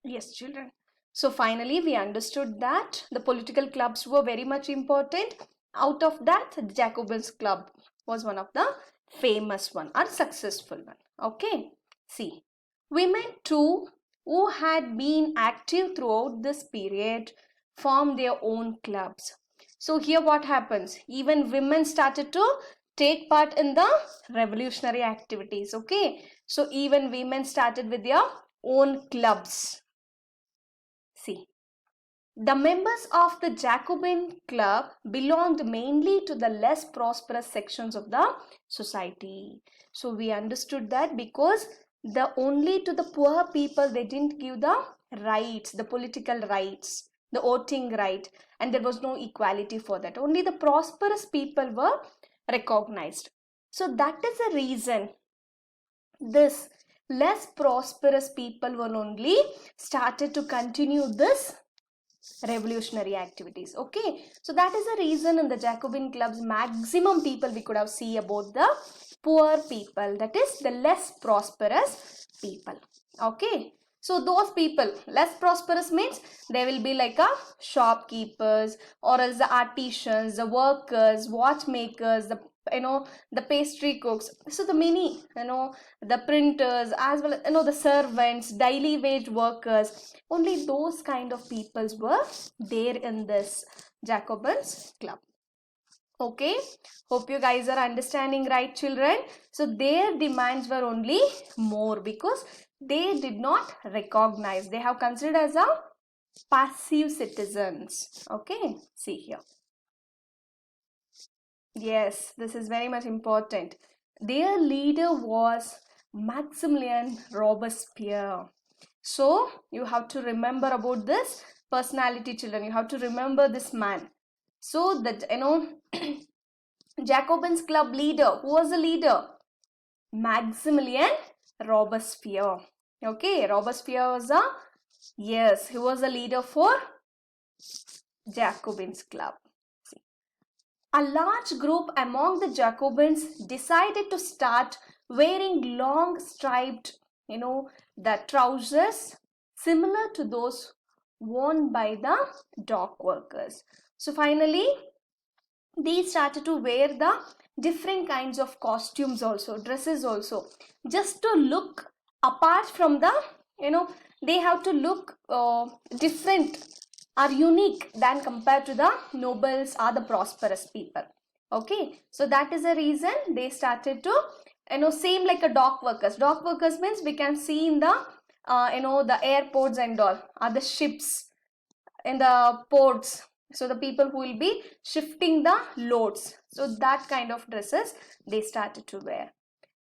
Yes, children. So finally, we understood that the political clubs were very much important. Out of that, the Jacobins Club was one of the famous one or successful one. Okay. See, women too, who had been active throughout this period, formed their own clubs. So here what happens? Even women started to take part in the revolutionary activities. Okay. So even women started with their own clubs. See, the members of the Jacobin Club belonged mainly to the less prosperous sections of the society. So we understood that because the only to the poor people they didn't give the rights, the political rights, the voting right, and there was no equality for that. Only the prosperous people were recognized. So that is the reason this less prosperous people were only started to continue this revolutionary activities. Okay, so that is the reason in the Jacobin clubs maximum people we could have see about the poor people, that is the less prosperous people. Okay, so those people less prosperous means they will be like a shopkeepers or as the artisans, the workers, watchmakers, the the pastry cooks, so the many the printers as well as the servants, daily wage workers, only those kind of peoples were there in this Jacobins club. Okay, hope you guys are understanding, right children? So their demands were only more because they did not recognize, they have considered as a passive citizens. Okay, see here. Yes, this is very much important. Their leader was Maximilian Robespierre. So you have to remember about this personality, children. You have to remember this man. So that Jacobins club leader, who was the leader? Maximilian Robespierre. Okay, Robespierre was a, yes, he was a leader for Jacobins club. A large group among the Jacobins decided to start wearing long striped, the trousers similar to those worn by the dock workers. So finally, they started to wear the different kinds of costumes also, dresses also, just to look apart from the, they have to look different are unique than compared to the nobles or the prosperous people. Okay, so that is the reason they started to same like a dock workers. Dock workers means we can see in the the airports and all other ships in the ports, so the people who will be shifting the loads, so that kind of dresses they started to wear.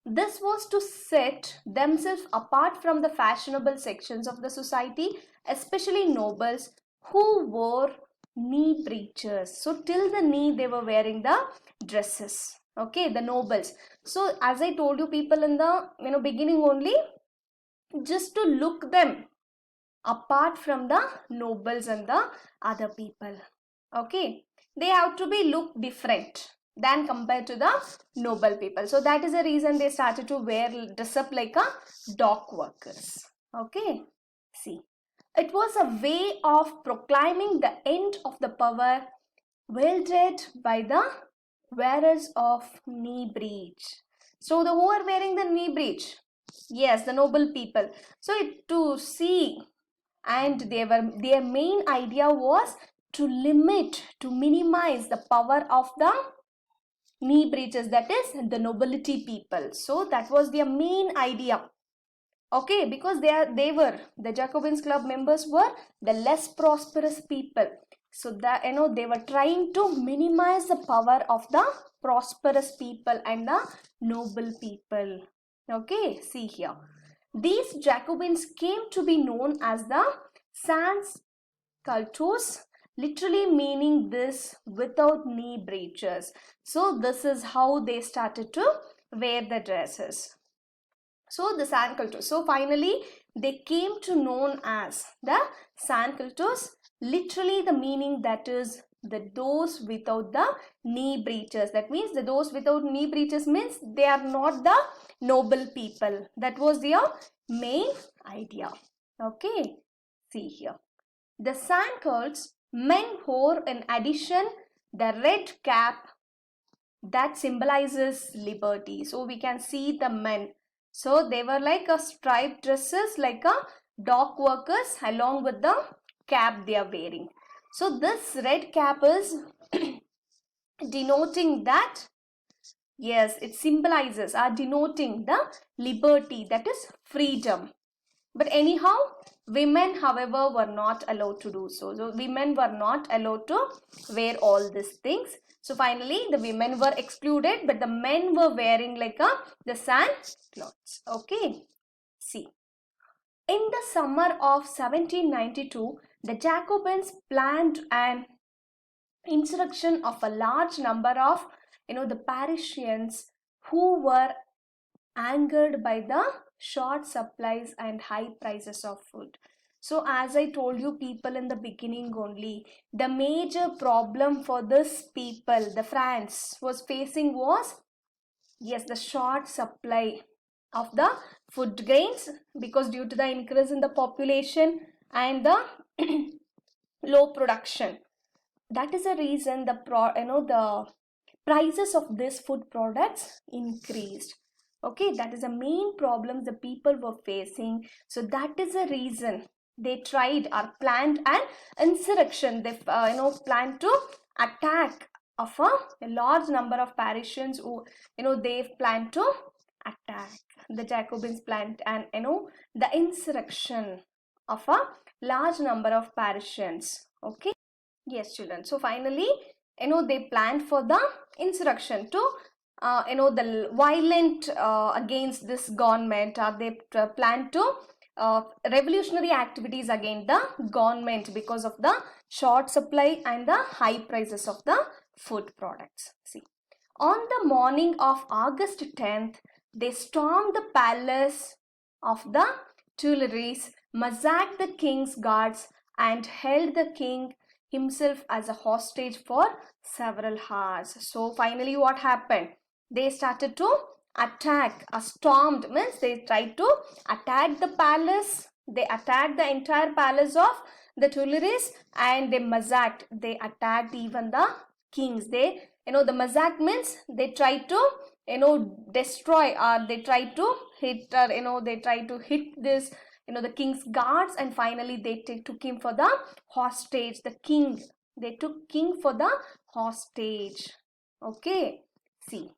This was to set themselves apart from the fashionable sections of the society, especially nobles who wore knee breeches. So till the knee they were wearing the dresses. Okay, the nobles. So as I told you, people in the beginning only, just to look them apart from the nobles and the other people. Okay, they have to be look different than compared to the noble people. So that is the reason they started to wear dress up like a dock workers. Okay, see, it was a way of proclaiming the end of the power wielded by the wearers of knee breech. So the who are wearing the knee breech? Yes, the noble people. So to see, and their main idea was to limit, to minimize the power of the knee breeches, that is the nobility people. So that was their main idea. Okay, because they were the Jacobins club members were the less prosperous people, so that they were trying to minimize the power of the prosperous people and the noble people. Okay, see here, these Jacobins came to be known as the sans cultus, literally meaning this without knee breeches. So this is how they started to wear the dresses. So the sans cultus. So finally they came to known as the sans cultus, literally the meaning that is the those without the knee breeches. That means the those without knee breeches means they are not the noble people. That was their main idea. Okay, See here. The Sankurds, men wore in addition the red cap that symbolizes liberty. So we can see the men. So they were like a striped dresses, like a dock workers, along with the cap they are wearing. So this red cap is denoting that, yes, it symbolizes or denoting the liberty, that is freedom. But anyhow, women, however, were not allowed to do so. So women were not allowed to wear all these things. So finally, the women were excluded, but the men were wearing like the sand clothes. Okay. See. In the summer of 1792, the Jacobins planned an insurrection of a large number of, the Parisians who were angered by the short supplies and high prices of food. So as I told you people in the beginning only, the major problem for this people, the France was facing was, yes, the short supply of the food grains, because due to the increase in the population and the low production. That is the reason the prices of these food products increased. Okay, that is the main problem the people were facing. So that is the reason they tried or planned an insurrection. They planned to attack of a large number of Parisians who they planned to attack. The Jacobins planned and the insurrection of a large number of Parisians. Okay. Yes, children. So finally, they planned for the insurrection to, the violent against this government, or they planned to revolutionary activities against the government because of the short supply and the high prices of the food products. See, on the morning of August 10th, they stormed the palace of the Tuileries, massacred the king's guards, and held the king himself as a hostage for several hours. So finally what happened? They started to attack, stormed means they tried to attack the palace. They attacked the entire palace of the Tuileries and they massacred. They attacked even the kings. They, the massacre means they tried to, destroy, or they tried to hit, or, they tried to hit this, the king's guards, and finally they took him for the hostage. The king, they took king for the hostage. Okay. See,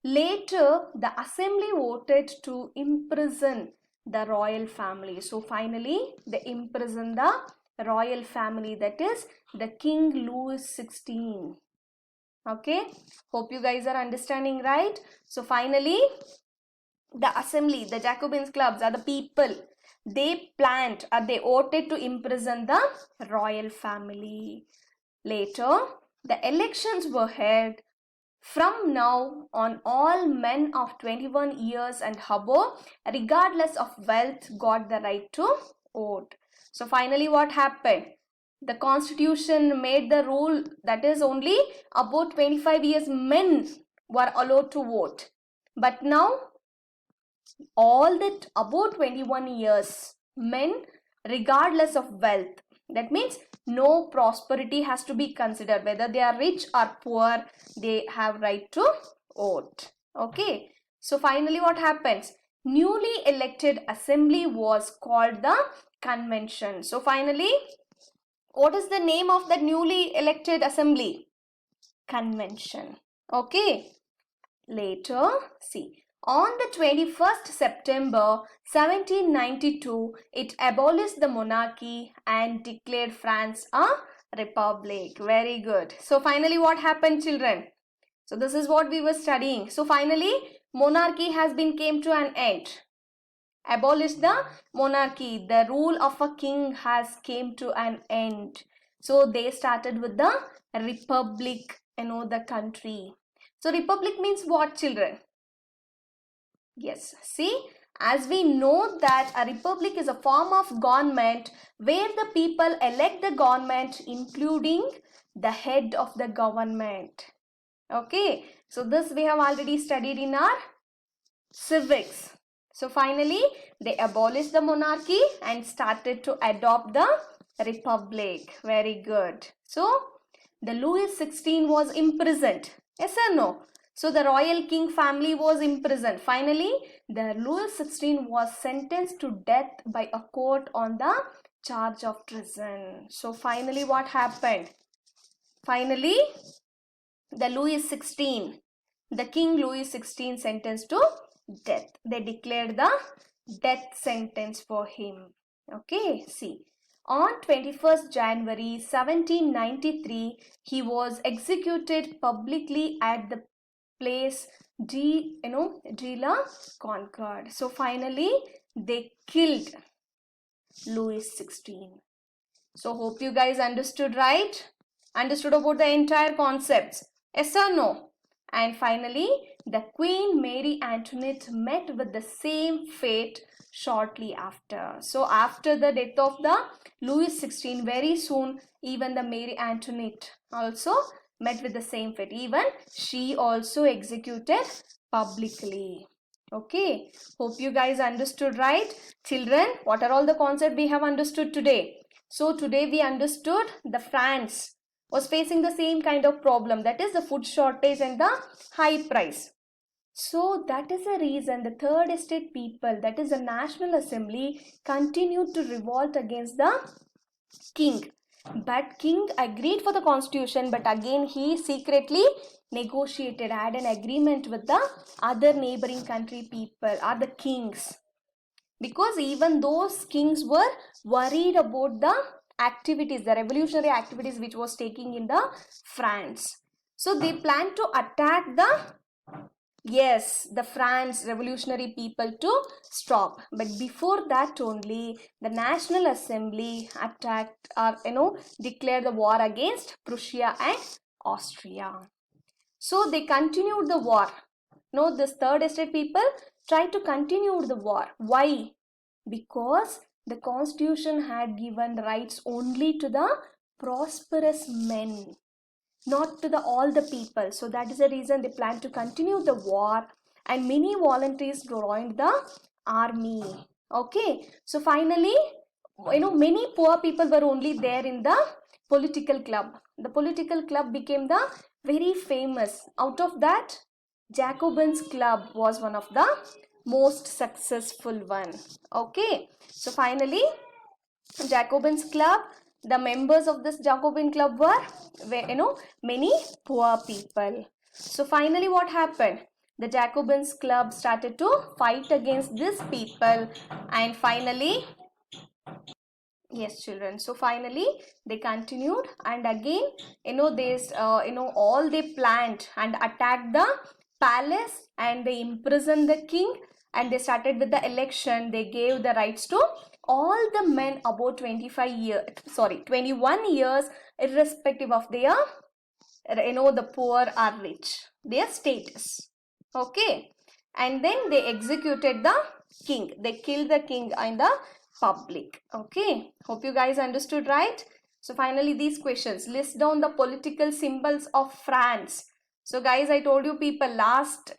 later the assembly voted to imprison the royal family. So finally they imprisoned the royal family, that is the King Louis XVI. Okay, hope you guys are understanding, right? So finally the assembly, the Jacobins clubs, are the people, they planned or they voted to imprison the royal family. Later, the elections were held. From now on, all men of 21 years and above, regardless of wealth, got the right to vote. So finally what happened? The constitution made the rule that is only about 25 years men were allowed to vote. But now all that above 21 years men, regardless of wealth, that means no prosperity has to be considered, whether they are rich or poor, they have right to vote. Okay, so finally what happens? Newly elected assembly was called the convention. So finally, what is the name of that newly elected assembly? Convention. Okay, later, see, on the 21st September 1792, it abolished the monarchy and declared France a republic. Very good. So finally what happened, children? So this is what we were studying. So finally monarchy has been came to an end. Abolished the monarchy. The rule of a king has came to an end. So they started with the republic, the country. So republic means what, children? Yes, see, as we know that a republic is a form of government where the people elect the government, including the head of the government. Okay, so this we have already studied in our civics. So finally, they abolished the monarchy and started to adopt the republic. Very good. So the Louis XVI was imprisoned. Yes or no? So the royal king family was imprisoned. Finally, the Louis XVI was sentenced to death by a court on the charge of treason. So finally, what happened? Finally, the Louis XVI, the King Louis XVI sentenced to death. They declared the death sentence for him. Okay, see. On 21st January 1793, he was executed publicly at the place de la Concorde. So finally, they killed Louis XVI. So hope you guys understood, right? Understood about the entire concepts. Yes or no? And finally, the Queen Mary Antoinette met with the same fate shortly after. So after the death of the Louis XVI, very soon, even the Mary Antoinette also met with the same fate. Even she also executed publicly. Okay, hope you guys understood, right? Children, what are all the concepts we have understood today? So today we understood the France was facing the same kind of problem, that is the food shortage and the high price. So that is the reason the third estate people, that is the National Assembly, continued to revolt against the king. But king agreed for the constitution, but again he secretly negotiated, had an agreement with the other neighboring country people or the kings, because even those kings were worried about the activities, the revolutionary activities which was taking in the France. So they planned to attack the France revolutionary people to stop. But before that only, the National Assembly attacked or declared the war against Prussia and Austria. So they continued the war. This third estate people tried to continue the war. Why? Because the constitution had given rights only to the prosperous men, not to all the people. So that is the reason they planned to continue the war, and many volunteers joined the army. Okay, so finally, many poor people were only there in the political club. The political club became the very famous. Out of that, Jacobins Club was one of the most successful one. Okay, so finally, Jacobins Club, the members of this Jacobin Club were, many poor people. So finally, what happened? The Jacobins Club started to fight against these people, and finally, yes, children. So finally, they continued, and again, all they planned and attacked the palace, and they imprisoned the king, and they started with the election. They gave the rights to all the men above 21 years, irrespective of their, the poor or rich, their status. Okay, and then they executed the king. They killed the king in the public. Okay, hope you guys understood, right? So finally, these questions: list down the political symbols of France. So guys, I told you people last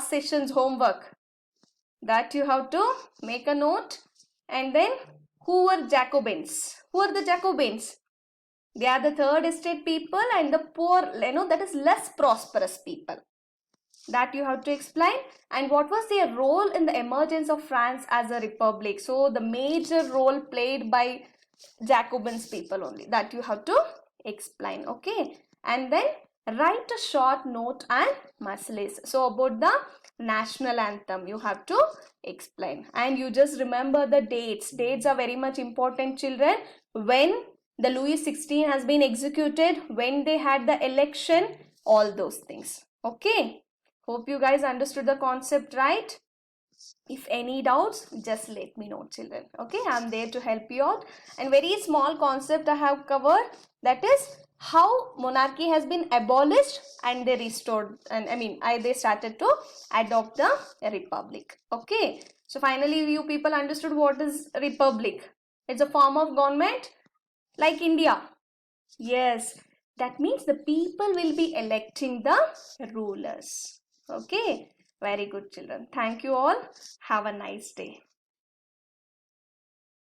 session's homework that you have to make a note. And then, who were Jacobins? Who are the Jacobins? They are the third estate people and the poor, that is less prosperous people. That you have to explain. And what was their role in the emergence of France as a republic? So the major role played by Jacobins people only, that you have to explain. Okay, and then write a short note and Marseillaise. So about the national anthem you have to explain, and you just remember the dates. Dates are very much important, children. When the Louis XVI has been executed, when they had the election, all those things. Okay, hope you guys understood the concept, right? If any doubts, just let me know, children. Okay, I'm there to help you out. And very small concept I have covered, that is how monarchy has been abolished and they restored, and they started to adopt the republic. Okay, so finally you people understood what is republic. It's a form of government like India. Yes, that means the people will be electing the rulers. Okay, Very good, children. Thank you all. Have a nice day.